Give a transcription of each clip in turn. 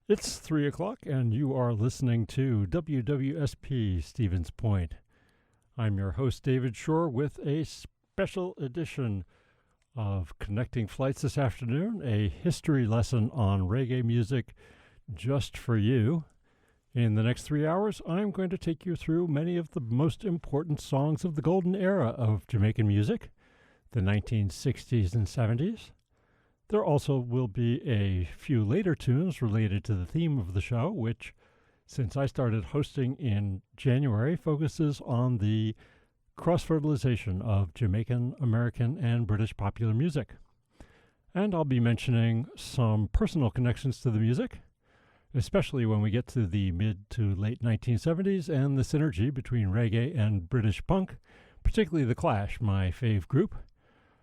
It's 3 o'clock, and you are listening to WWSP Stevens Point. I'm your host, David Shore, with a special edition of Connecting Flights this afternoon, a history lesson on reggae music just for you. In the next 3 hours, I'm going to take you through many of the most important songs of the golden era of Jamaican music, the 1960s and 70s. There also will be a few later tunes related to the theme of the show, which, since I started hosting in January, focuses on the cross-fertilization of Jamaican, American, and British popular music. And I'll be mentioning some personal connections to the music, especially when we get to the mid to late 1970s and the synergy between reggae and British punk, particularly The Clash, my fave group,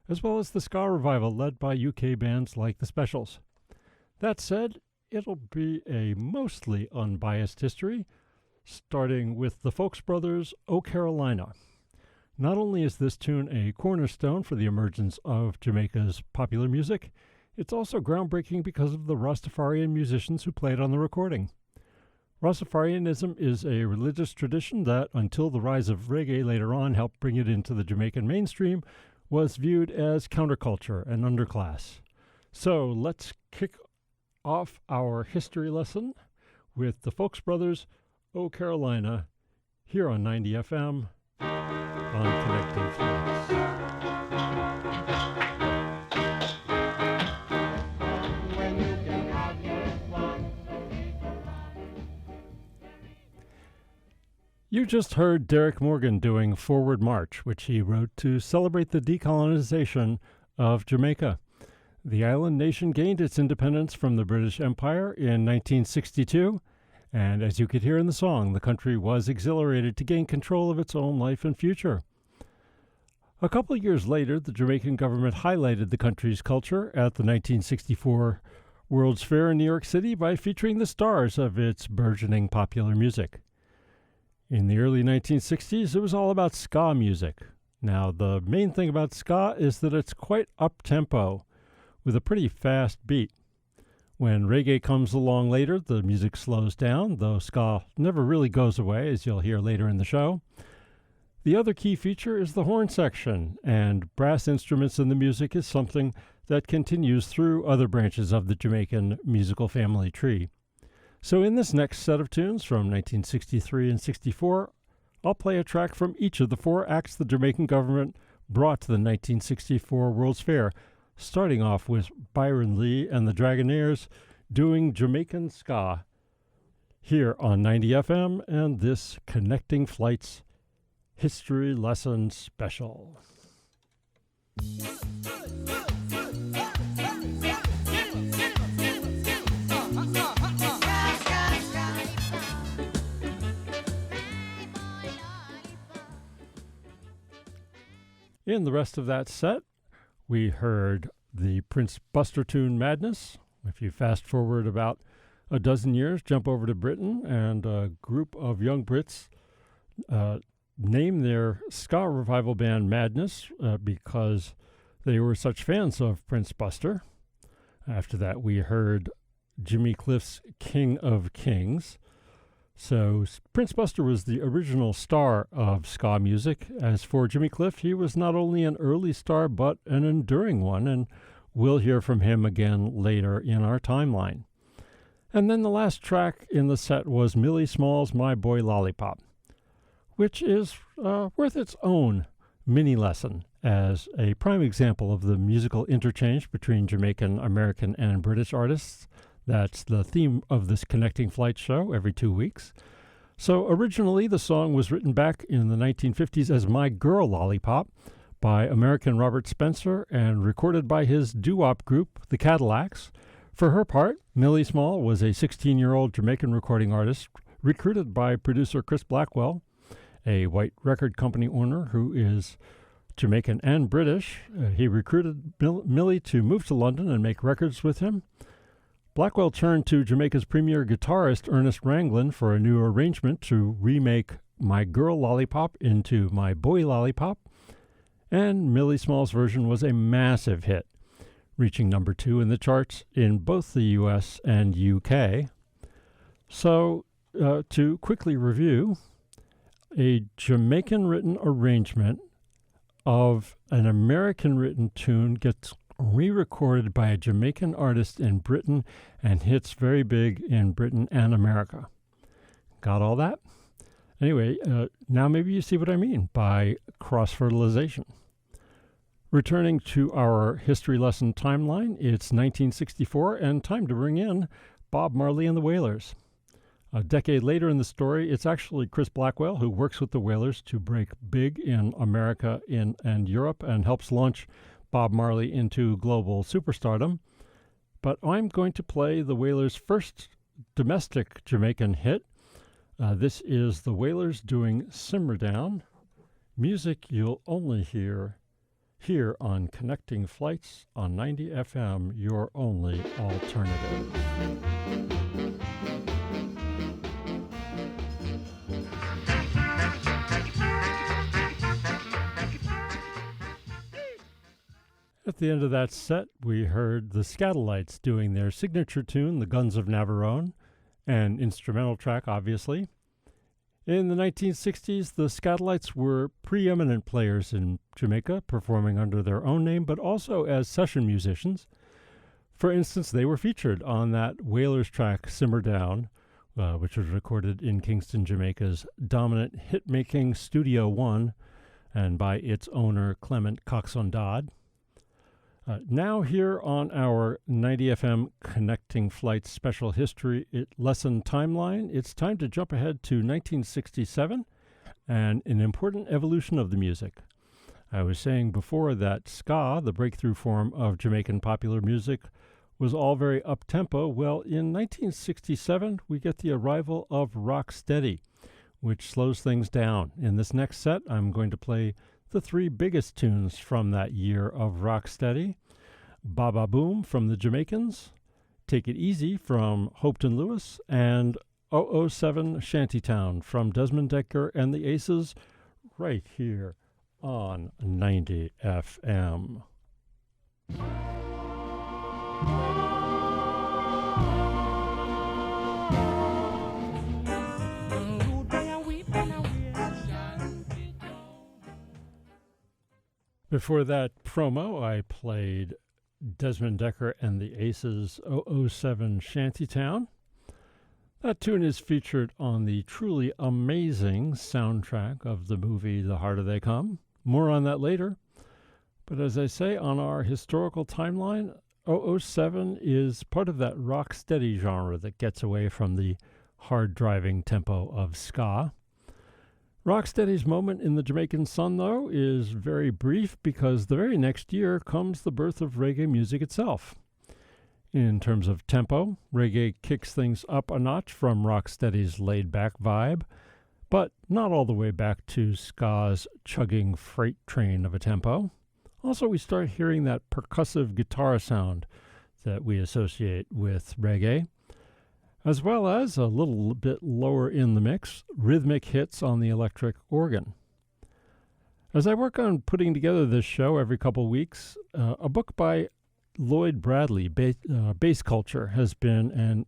as well as the ska revival led by UK bands like The Specials. That said, it'll be a mostly unbiased history, starting with the Folks Brothers' "O Carolina." Not only is this tune a cornerstone for the emergence of Jamaica's popular music, it's also groundbreaking because of the Rastafarian musicians who played on the recording. Rastafarianism is a religious tradition that, until the rise of reggae later on helped bring it into the Jamaican mainstream, was viewed as counterculture and underclass. So let's kick off our history lesson with the Folks Brothers' "O Carolina" here on 90 FM on Connecting Flights. You just heard Derrick Morgan doing "Forward March," which he wrote to celebrate the decolonization of Jamaica. The island nation gained its independence from the British Empire in 1962, and as you could hear in the song, the country was exhilarated to gain control of its own life and future. A couple of years later, the Jamaican government highlighted the country's culture at the 1964 World's Fair in New York City by featuring the stars of its burgeoning popular music. In the early 1960s, it was all about ska music. Now, the main thing about ska is that it's quite up-tempo, with a pretty fast beat. When reggae comes along later, the music slows down, though ska never really goes away, as you'll hear later in the show. The other key feature is the horn section, and brass instruments in the music is something that continues through other branches of the Jamaican musical family tree. So in this next set of tunes from 1963 and 64, I'll play a track from each of the four acts the Jamaican government brought to the 1964 World's Fair, starting off with Byron Lee and the Dragonaires doing Jamaican ska here on 90 FM and this Connecting Flights History Lesson Special. In the rest of that set, we heard the Prince Buster tune "Madness." If you fast forward about a dozen years, jump over to Britain, and a group of young Brits named their ska revival band Madness because they were such fans of Prince Buster. After that, we heard Jimmy Cliff's "King of Kings." So Prince Buster was the original star of ska music. As for Jimmy Cliff, he was not only an early star, but an enduring one, and we'll hear from him again later in our timeline. And then the last track in the set was Millie Small's "My Boy Lollipop," which is worth its own mini lesson as a prime example of the musical interchange between Jamaican, American, and British artists. That's the theme of this Connecting Flight show every 2 weeks. So originally, the song was written back in the 1950s as "My Girl Lollipop" by American Robert Spencer and recorded by his doo-wop group, the Cadillacs. For her part, Millie Small was a 16-year-old Jamaican recording artist recruited by producer Chris Blackwell, a white record company owner who is Jamaican and British. He recruited Millie to move to London and make records with him. Blackwell turned to Jamaica's premier guitarist Ernest Ranglin for a new arrangement to remake "My Girl Lollipop" into "My Boy Lollipop," and Millie Small's version was a massive hit, reaching number 2 in the charts in both the US and UK. So, to quickly review, a Jamaican written arrangement of an American written tune gets re-recorded by a Jamaican artist in Britain and hits very big in Britain and America. Got all that? Anyway, now maybe you see what I mean by cross-fertilization. Returning to our history lesson timeline, it's 1964 and time to bring in Bob Marley and the Wailers. A decade later in the story, it's actually Chris Blackwell who works with the Wailers to break big in America and Europe and helps launch Bob Marley into global superstardom. But I'm going to play the Wailers' first domestic Jamaican hit. This is the Wailers doing Simmer Down, music you'll only hear here on Connecting Flights on 90 FM, your only alternative. At the end of that set, we heard the Skatalites doing their signature tune, The Guns of Navarone, an instrumental track, obviously. In the 1960s, the Skatalites were preeminent players in Jamaica, performing under their own name, but also as session musicians. For instance, they were featured on that Wailers track, Simmer Down, which was recorded in Kingston, Jamaica's dominant hit-making Studio One, and by its owner, Clement Coxon Dodd. Now here on our 90 FM Connecting Flights special history lesson timeline, it's time to jump ahead to 1967 and an important evolution of the music. I was saying before that ska, the breakthrough form of Jamaican popular music, was all very up-tempo. Well, in 1967, we get the arrival of rocksteady, which slows things down. In this next set, I'm going to play the three biggest tunes from that year of rocksteady: Baba Boom from the Jamaicans, Take It Easy from Hopeton Lewis, and 007 Shantytown from Desmond, Dekker and the Aces, right here on 90 FM. Before that promo, I played Desmond, Dekker and the Aces' 007 Shantytown. That tune is featured on the truly amazing soundtrack of the movie The Harder They Come. More on that later. But as I say, on our historical timeline, 007 is part of that rock-steady genre that gets away from the hard-driving tempo of ska. Rocksteady's moment in the Jamaican sun, though, is very brief because the very next year comes the birth of reggae music itself. In terms of tempo, reggae kicks things up a notch from rocksteady's laid-back vibe, but not all the way back to ska's chugging freight train of a tempo. Also, we start hearing that percussive guitar sound that we associate with reggae, as well as a little bit lower in the mix, rhythmic hits on the electric organ. As I work on putting together this show every couple weeks, a book by Lloyd Bradley, Bass Culture, has been an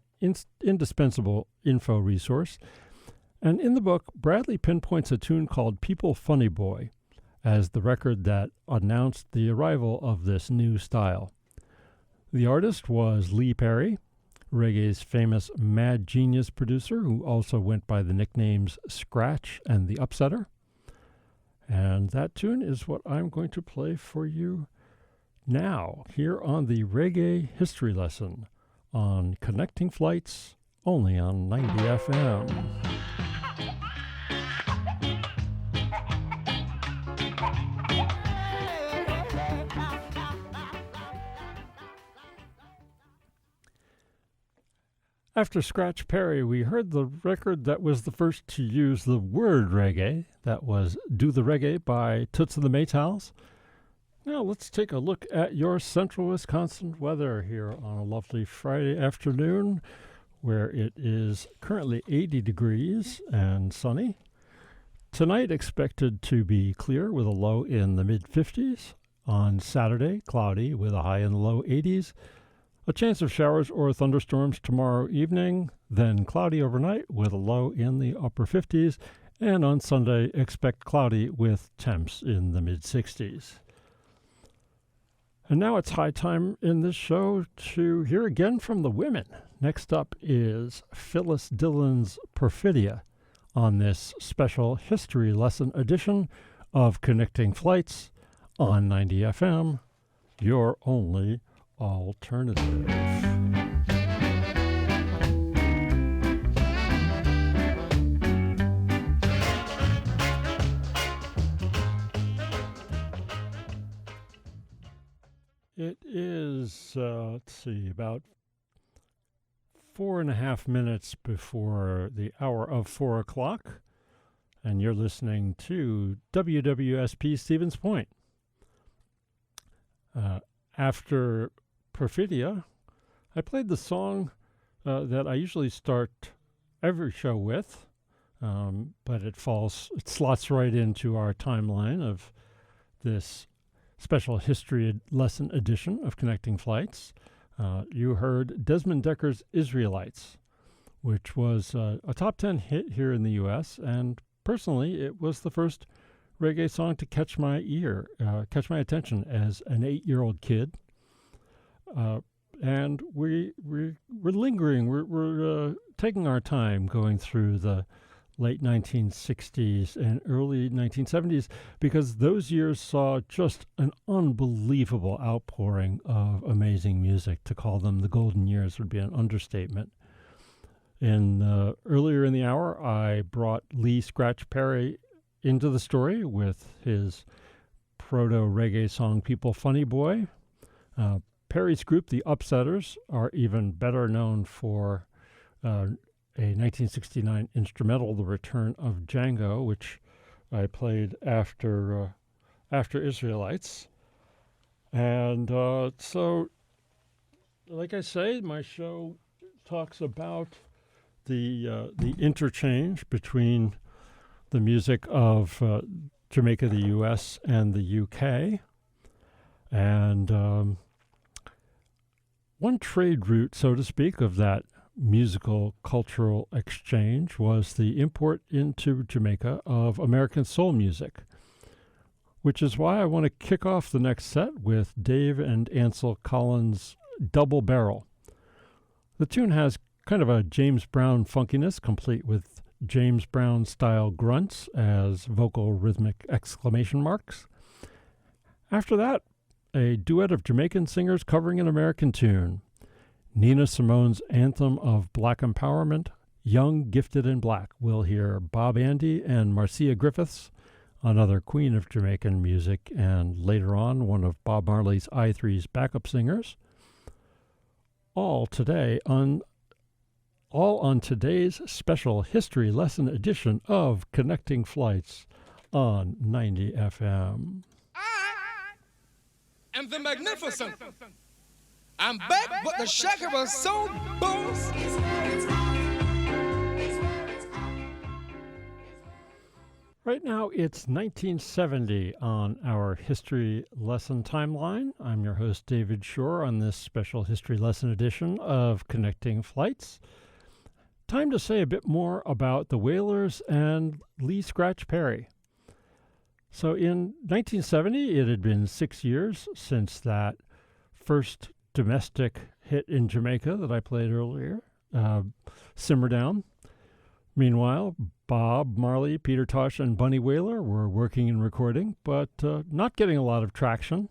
indispensable info resource. And in the book, Bradley pinpoints a tune called People Funny Boy as the record that announced the arrival of this new style. The artist was Lee Perry, reggae's famous mad genius producer, who also went by the nicknames Scratch and The Upsetter. And that tune is what I'm going to play for you now, here on the Reggae History Lesson on Connecting Flights, only on 90 FM. After Scratch Perry, we heard the record that was the first to use the word reggae. That was Do the Reggae by Toots and the Maytals. Now let's take a look at your central Wisconsin weather here on a lovely Friday afternoon, where it is currently 80 degrees and sunny. Tonight expected to be clear with a low in the mid-50s. On Saturday, cloudy with a high in the low 80s. A chance of showers or thunderstorms tomorrow evening, then cloudy overnight with a low in the upper 50s, and on Sunday expect cloudy with temps in the mid-60s. And now it's high time in this show to hear again from the women. Next up is Phyllis Dillon's Perfidia on this special history lesson edition of Connecting Flights on 90 FM, your only alternative. It is, let's see, about 4.5 minutes before the hour of 4 o'clock, and you're listening to WWSP Stevens Point. After Perfidia, I played the song that I usually start every show with, but it slots right into our timeline of this special history lesson edition of Connecting Flights. You heard Desmond Dekker's Israelites, which was a top 10 hit here in the U.S., and personally, it was the first reggae song to catch my attention as an 8-year-old kid. And we're lingering, we're taking our time going through the late 1960s and early 1970s, because those years saw just an unbelievable outpouring of amazing music. To call them the golden years would be an understatement. Earlier in the hour, I brought Lee Scratch Perry into the story with his proto-reggae song People Funny Boy. Perry's group, the Upsetters, are even better known for a 1969 instrumental, The Return of Django, which I played after Israelites. And so, like I say, my show talks about the interchange between the music of Jamaica, the U.S., and the U.K. And one trade route, so to speak, of that musical cultural exchange was the import into Jamaica of American soul music, which is why I want to kick off the next set with Dave and Ansel Collins' Double Barrel. The tune has kind of a James Brown funkiness, complete with James Brown-style grunts as vocal rhythmic exclamation marks. After that, a duet of Jamaican singers covering an American tune. Nina Simone's anthem of Black empowerment, Young, Gifted, and Black. We'll hear Bob Andy and Marcia Griffiths, another queen of Jamaican music, and later on, one of Bob Marley's I3's backup singers. All on today's special history lesson edition of Connecting Flights on 90 FM. I am the magnificent. I'm back, but the shaker was so boss. Right now, it's 1970 on our history lesson timeline. I'm your host, David Shore, on this special history lesson edition of Connecting Flights. Time to say a bit more about the Wailers and Lee Scratch Perry. So in 1970, it had been 6 years since that first domestic hit in Jamaica that I played earlier, Simmer Down. Meanwhile, Bob Marley, Peter Tosh, and Bunny Wailer were working and recording, but not getting a lot of traction.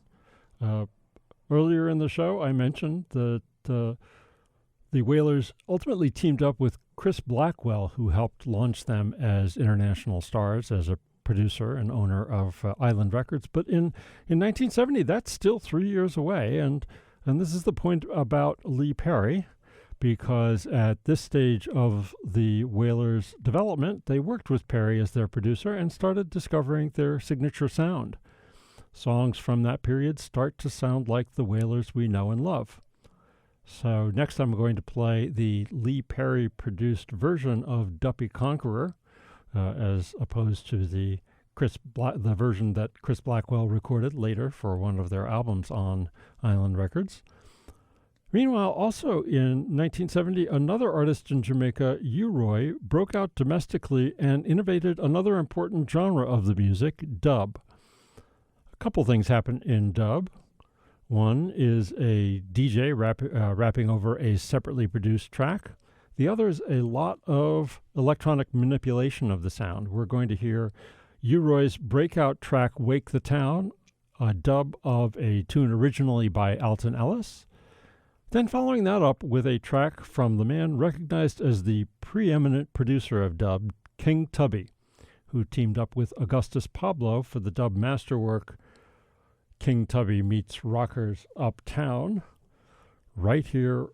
Earlier in the show, I mentioned that the Wailers ultimately teamed up with Chris Blackwell, who helped launch them as international stars, as a producer and owner of Island Records. But in 1970, that's still 3 years away, and this is the point about Lee Perry, because at this stage of the Wailers' development, they worked with Perry as their producer and started discovering their signature sound. Songs from that period start to sound like the Wailers we know and love. So next I'm going to play the Lee Perry-produced version of Duppy Conqueror, as opposed to the version that Chris Blackwell recorded later for one of their albums on Island Records. Meanwhile, also in 1970, another artist in Jamaica, U-Roy, broke out domestically and innovated another important genre of the music, dub. A couple things happen in dub. One is a DJ rapping over a separately produced track. The other is a lot of electronic manipulation of the sound. We're going to hear U-Roy's breakout track, Wake the Town, a dub of a tune originally by Alton Ellis. Then following that up with a track from the man recognized as the preeminent producer of dub, King Tubby, who teamed up with Augustus Pablo for the dub masterwork King Tubby Meets Rockers Uptown, right here,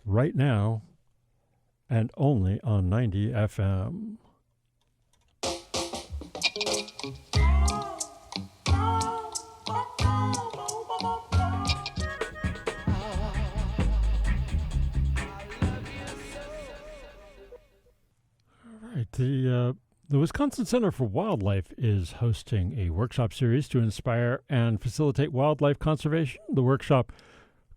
right now, and only on 90 FM. The Wisconsin Center for Wildlife is hosting a workshop series to inspire and facilitate wildlife conservation. The workshop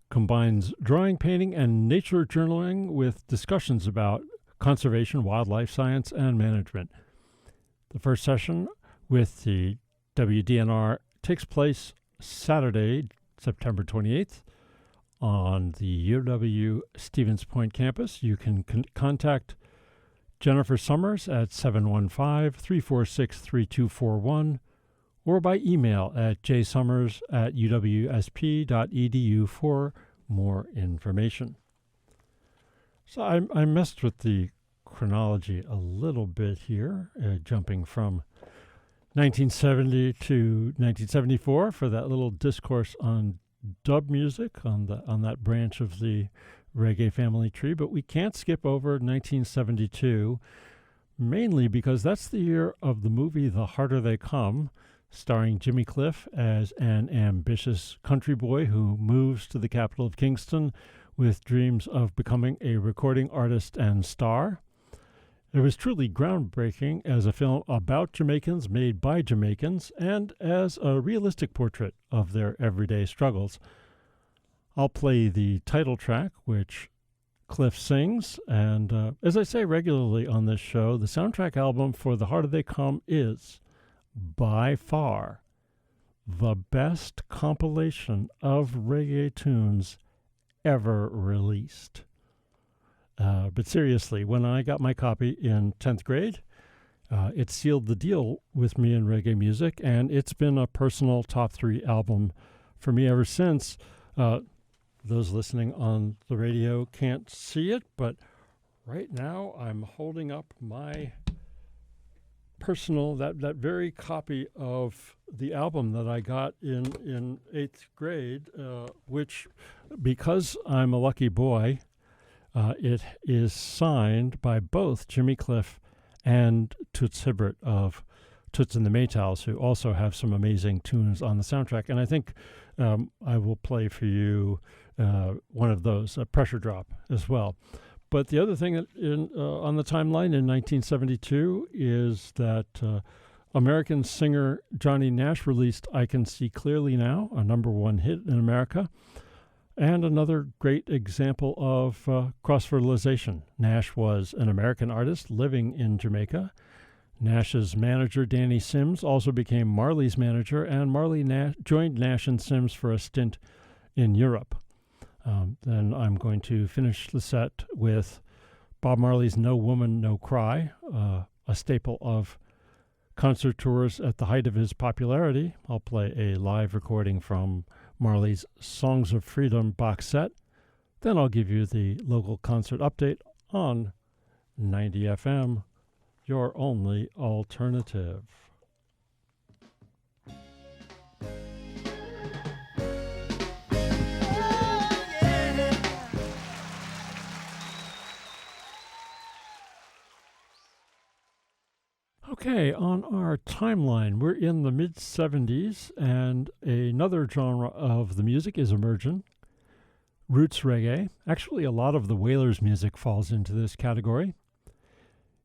combines drawing, painting, and nature journaling with discussions about conservation, wildlife science, and management. The first session with the WDNR takes place Saturday, September 28th on the UW Stevens Point campus. You can contact Jennifer Summers at 715-346-3241 or by email at jsummers@uwsp.edu for more information. So I messed with the chronology a little bit here, jumping from 1970 to 1974 for that little discourse on dub music on that branch of the reggae family tree, but we can't skip over 1972, mainly because that's the year of the movie The Harder They Come, starring Jimmy Cliff as an ambitious country boy who moves to the capital of Kingston with dreams of becoming a recording artist and star. It was truly groundbreaking as a film about Jamaicans made by Jamaicans and as a realistic portrait of their everyday struggles. I'll play the title track, which Cliff sings, and as I say regularly on this show, the soundtrack album for The Harder They Come is, by far, the best compilation of reggae tunes ever released. But seriously, when I got my copy in 10th grade, it sealed the deal with me in reggae music, and it's been a personal top 3 album for me ever since. Those listening on the radio can't see it, but right now I'm holding up my personal, that very copy of the album that I got in 8th grade, which, because I'm a lucky boy, it is signed by both Jimmy Cliff and Toots Hibbert of Toots and the Maytals, who also have some amazing tunes on the soundtrack. And I think I will play for you one of those, a Pressure Drop, as well. But the other thing on the timeline in 1972 is that American singer Johnny Nash released I Can See Clearly Now, a #1 hit in America, and another great example of cross-fertilization. Nash was an American artist living in Jamaica. Nash's manager, Danny Sims, also became Marley's manager, and Marley joined Nash and Sims for a stint in Europe. Then I'm going to finish the set with Bob Marley's No Woman, No Cry, a staple of concert tours at the height of his popularity. I'll play a live recording from Marley's Songs of Freedom box set. Then I'll give you the local concert update on 90 FM, your only alternative. Okay, on our timeline, we're in the mid-70s, and another genre of the music is emerging, roots reggae. Actually, a lot of the Wailers music falls into this category.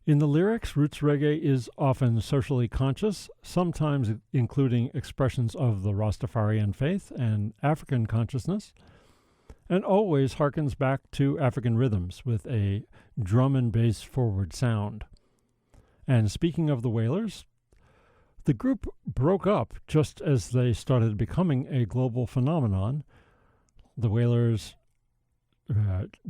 In the lyrics, roots reggae is often socially conscious, sometimes including expressions of the Rastafarian faith and African consciousness. and always harkens back to African rhythms with a drum and bass forward sound. And speaking of the Wailers, the group broke up just as they started becoming a global phenomenon. The Wailers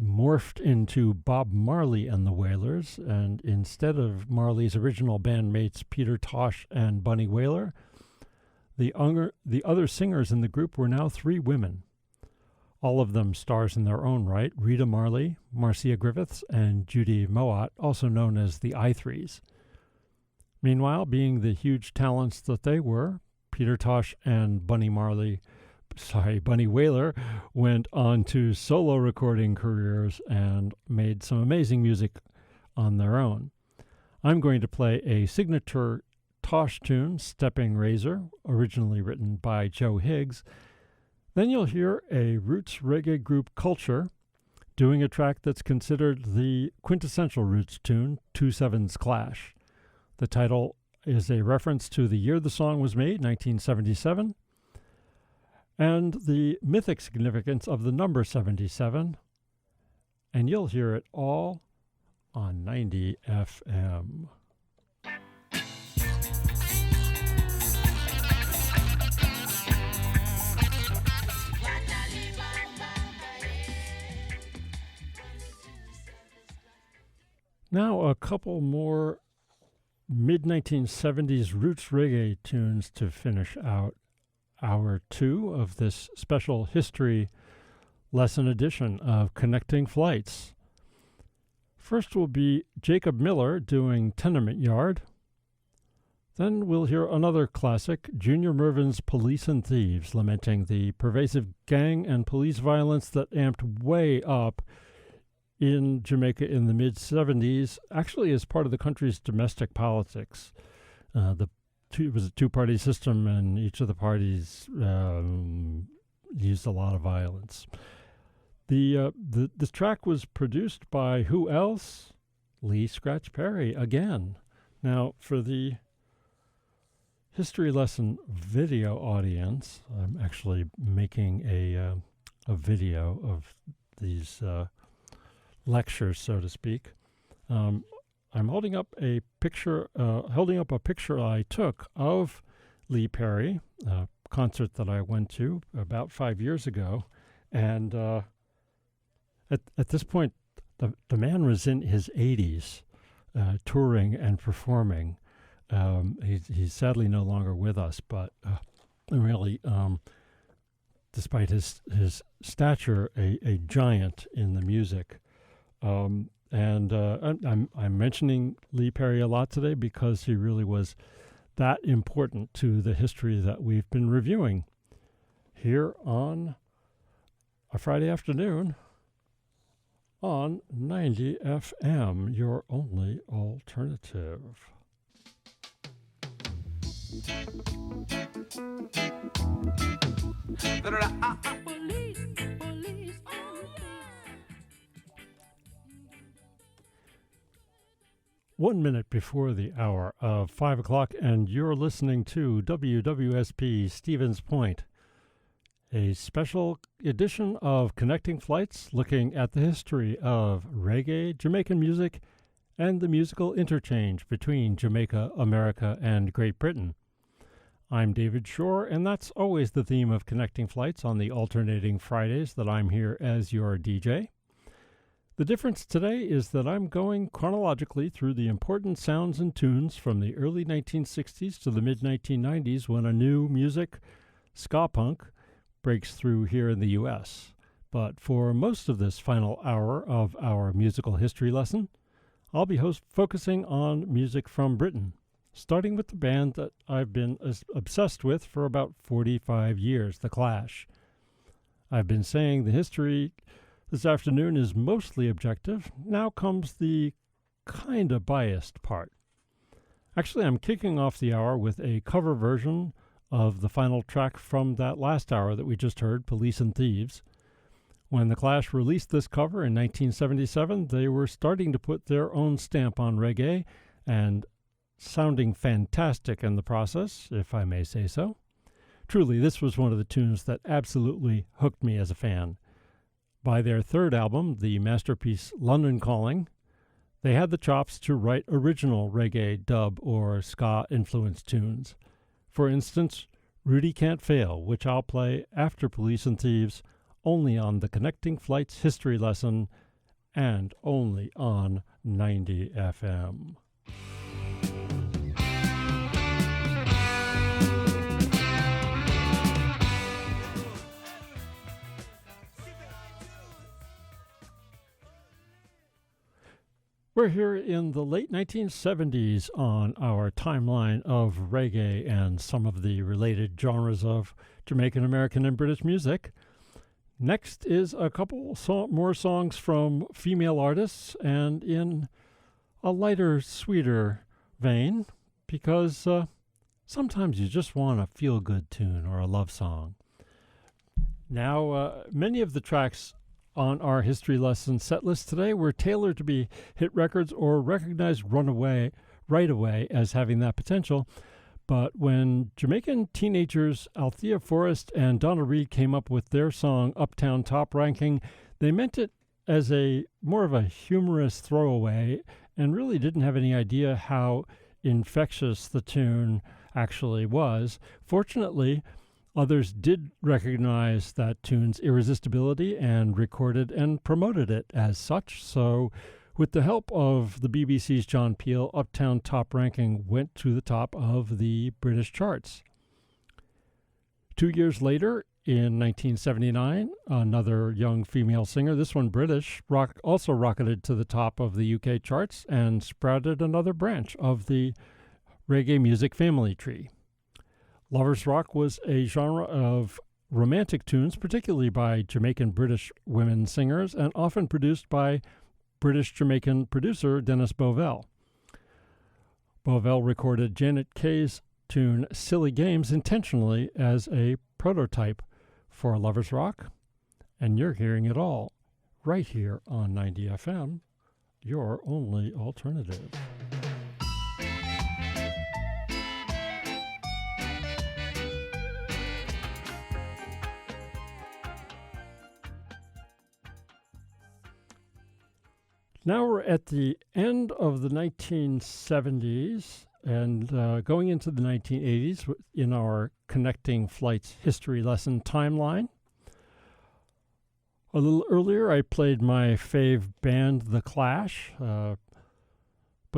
morphed into Bob Marley and the Wailers, and instead of Marley's original bandmates Peter Tosh and Bunny Wailer, the other singers in the group were now 3 women. All of them stars in their own right: Rita Marley, Marcia Griffiths, and Judy Mowatt, also known as the I-Threes. Meanwhile, being the huge talents that they were, Peter Tosh and Bunny Wailer went on to solo recording careers and made some amazing music on their own. I'm going to play a signature Tosh tune, Stepping Razor, originally written by Joe Higgs. Then you'll hear a roots reggae group, Culture, doing a track that's considered the quintessential roots tune, 2/7's Clash. The title is a reference to the year the song was made, 1977, and the mythic significance of the number 77, and you'll hear it all on 90 FM. Now a couple more mid-1970s roots reggae tunes to finish out hour 2 of this special history lesson edition of Connecting Flights. First will be Jacob Miller doing Tenement Yard. Then we'll hear another classic, Junior Mervin's Police and Thieves, lamenting the pervasive gang and police violence that amped way up in Jamaica in the mid-70s, actually as part of the country's domestic politics. It was a two-party system, and each of the parties used a lot of violence. This track was produced by who else? Lee Scratch Perry again. Now, for the history lesson video audience, I'm actually making a video of these lectures, so to speak. I'm holding up a picture I took of Lee Perry, a concert that I went to about 5 years ago, and at this point, the man was in his 80s, touring and performing. He's sadly no longer with us, but really, despite his stature, a giant in the music. I'm mentioning Lee Perry a lot today because he really was that important to the history that we've been reviewing here on a Friday afternoon on 90 FM, your only alternative. Police. 1 minute before the hour of 5 o'clock, and you're listening to WWSP Stevens Point, a special edition of Connecting Flights looking at the history of reggae, Jamaican music, and the musical interchange between Jamaica, America, and Great Britain. I'm David Shore, and that's always the theme of Connecting Flights on the alternating Fridays that I'm here as your DJ. The difference today is that I'm going chronologically through the important sounds and tunes from the early 1960s to the mid-1990s when a new music, ska punk, breaks through here in the U.S. But for most of this final hour of our musical history lesson, I'll be focusing on music from Britain, starting with the band that I've been obsessed with for about 45 years, The Clash. I've been saying the history this afternoon is mostly objective. Now comes the kind of biased part. Actually, I'm kicking off the hour with a cover version of the final track from that last hour that we just heard, Police and Thieves. When The Clash released this cover in 1977, they were starting to put their own stamp on reggae and sounding fantastic in the process, if I may say so. Truly, this was one of the tunes that absolutely hooked me as a fan. By their third album, the masterpiece London Calling, they had the chops to write original reggae, dub, or ska-influenced tunes. For instance, Rudy Can't Fail, which I'll play after Police and Thieves, only on the Connecting Flights History Lesson, and only on 90 FM. We're here in the late 1970s on our timeline of reggae and some of the related genres of Jamaican, American, and British music. Next is a couple more songs from female artists, and in a lighter, sweeter vein, because sometimes you just want a feel-good tune or a love song. Now, many of the tracks on our history lesson set list today were tailored to be hit records or recognized right away as having that potential. But when Jamaican teenagers Althea Forrest and Donna Reed came up with their song Uptown Top Ranking, they meant it as more of a humorous throwaway and really didn't have any idea how infectious the tune actually was. Fortunately, others did recognize that tune's irresistibility and recorded and promoted it as such. So with the help of the BBC's John Peel, Uptown Top Ranking went to the top of the British charts. 2 years later, in 1979, another young female singer, this one British, also rocketed to the top of the UK charts and sprouted another branch of the reggae music family tree. Lovers rock was a genre of romantic tunes, particularly by Jamaican British women singers, and often produced by British-Jamaican producer Dennis Bovell. Bovell recorded Janet Kay's tune Silly Games intentionally as a prototype for lovers rock, and you're hearing it all right here on 90 FM, your only alternative. Now we're at the end of the 1970s and going into the 1980s in our Connecting Flights history lesson timeline. A little earlier, I played my fave band, The Clash. But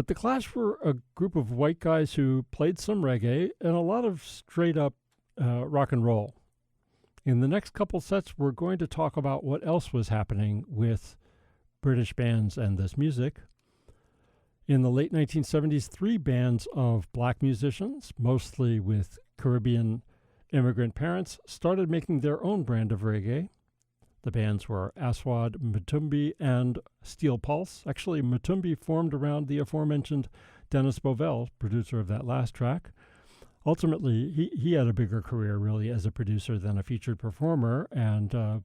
The Clash were a group of white guys who played some reggae and a lot of straight-up rock and roll. In the next couple sets, we're going to talk about what else was happening with British bands and this music. In the late 1970s, 3 bands of black musicians, mostly with Caribbean immigrant parents, started making their own brand of reggae. The bands were Aswad, Mutumbi, and Steel Pulse. Actually, Mutumbi formed around the aforementioned Dennis Bovell, producer of that last track. Ultimately, he had a bigger career, really, as a producer than a featured performer, and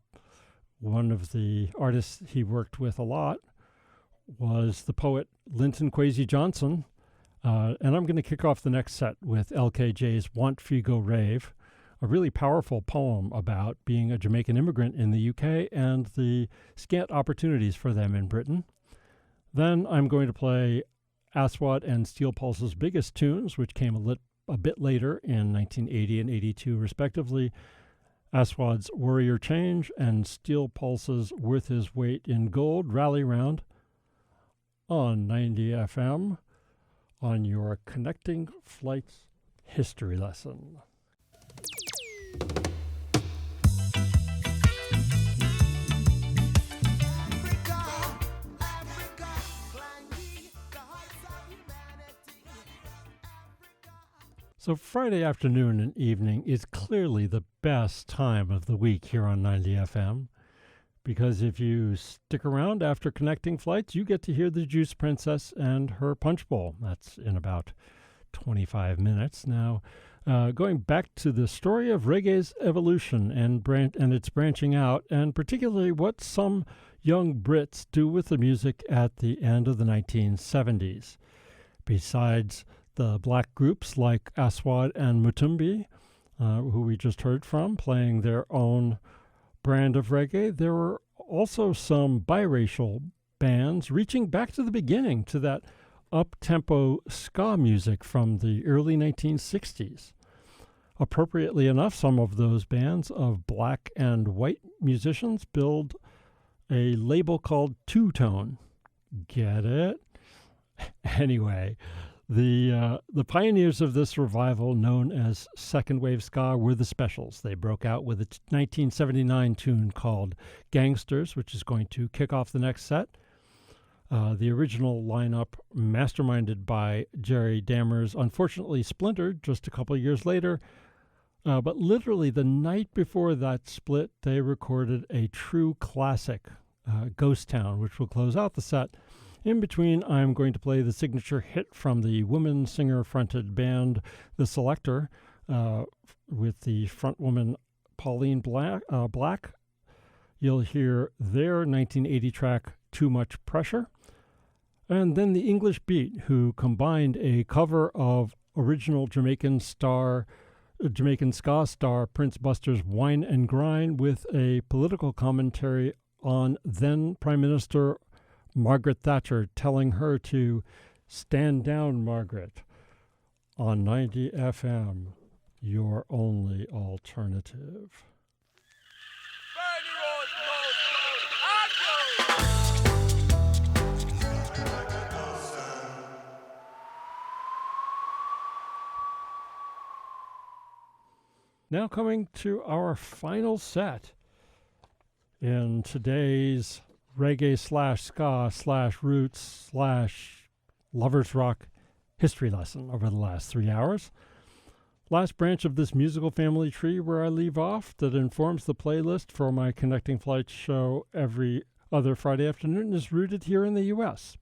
one of the artists he worked with a lot was the poet Linton Kwesi Johnson. And I'm going to kick off the next set with LKJ's Want Figo Rave, a really powerful poem about being a Jamaican immigrant in the UK and the scant opportunities for them in Britain. Then I'm going to play Aswad and Steel Pulse's biggest tunes, which came a bit later in 1980 and 82 respectively. Aswad's Warrior Change and Steel Pulse's Worth His Weight in Gold Rally Round on 90 FM on your Connecting Flights history lesson. So Friday afternoon and evening is clearly the best time of the week here on 90 FM, because if you stick around after Connecting Flights, you get to hear the Juice Princess and her Punch Bowl. That's in about 25 minutes. Now, going back to the story of reggae's evolution and its branching out, and particularly what some young Brits do with the music at the end of the 1970s. Besides the black groups like Aswad and Mutumbi, who we just heard from, playing their own brand of reggae, there were also some biracial bands reaching back to the beginning, to that up-tempo ska music from the early 1960s. Appropriately enough, some of those bands of black and white musicians build a label called Two-Tone. Get it? Anyway, the pioneers of this revival, known as second wave ska, were the Specials. They broke out with a 1979 tune called Gangsters, which is going to kick off the next set. The original lineup, masterminded by Jerry Dammers, unfortunately splintered just a couple of years later. But literally the night before that split, they recorded a true classic, Ghost Town, which will close out the set. In between, I'm going to play the signature hit from the woman singer-fronted band The Selector, with the frontwoman Pauline Black. You'll hear their 1980 track, Too Much Pressure. And then the English Beat, who combined a cover of original Jamaican ska star Prince Buster's Wine and Grind with a political commentary on then Prime Minister Margaret Thatcher, telling her to stand down, Margaret, on 90 FM, your only alternative. Now coming to our final set in today's reggae /ska /roots /lovers rock history lesson over the last 3 hours. Last branch of this musical family tree where I leave off that informs the playlist for my Connecting Flights show every other Friday afternoon is rooted here in the U.S.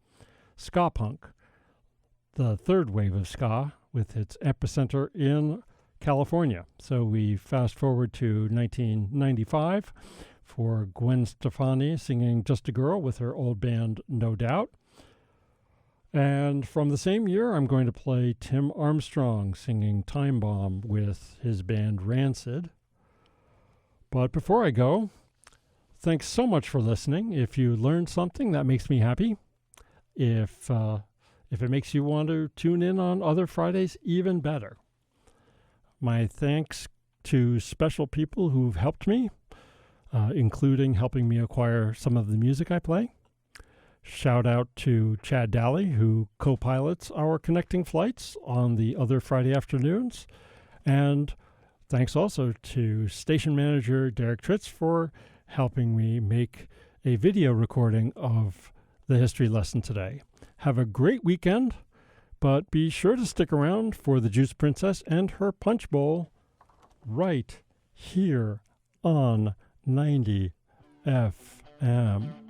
Ska punk, the third wave of ska, with its epicenter in California. So we fast forward to 1995 for Gwen Stefani singing Just a Girl with her old band No Doubt. And from the same year, I'm going to play Tim Armstrong singing Time Bomb with his band Rancid. But before I go, thanks so much for listening. If you learned something, that makes me happy. If it makes you want to tune in on other Fridays, even better. My thanks to special people who've helped me, including helping me acquire some of the music I play. Shout out to Chad Daly, who co-pilots our Connecting Flights on the other Friday afternoons. And thanks also to station manager Derrick for helping me make a video recording of the history lesson today. Have a great weekend. But be sure to stick around for the Juice Princess and her Punch Bowl right here on 90 FM.